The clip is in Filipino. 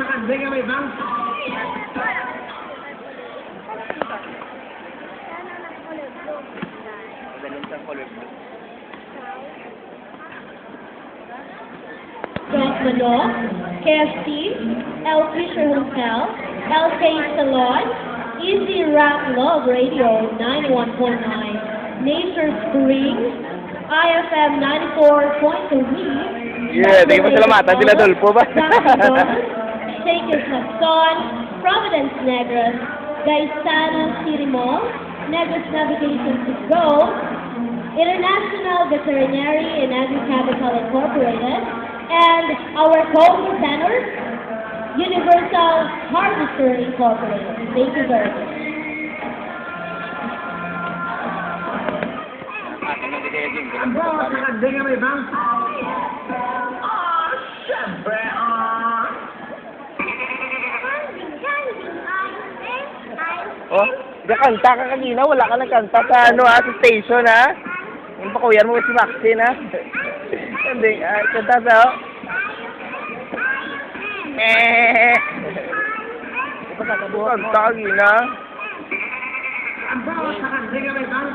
sa kandeng may bang. Doc Manok, KFC, El Fisher Hotel, LK Salon, Easy Rock Love Radio 91.9, Nature Springs, IFM 94.3. Yeah, di ba salamatan sila Dolpo ba? Shake is Lacson, Providence Negros, Gaisano City Mall, Negros Navigation to Go, International Veterinary and Agricultural Incorporated, and our co-center, Universal Harvester Incorporated. Thank you very much. Bro, sa kandeng may bang. Ah, syempre, Oh, kanta ka kanina, wala ka nagkanta sa ano sa station Yung pakuyan mo si Maxine Hindi, kanta sa Kanta kanina. Bro, sa kandeng may bang.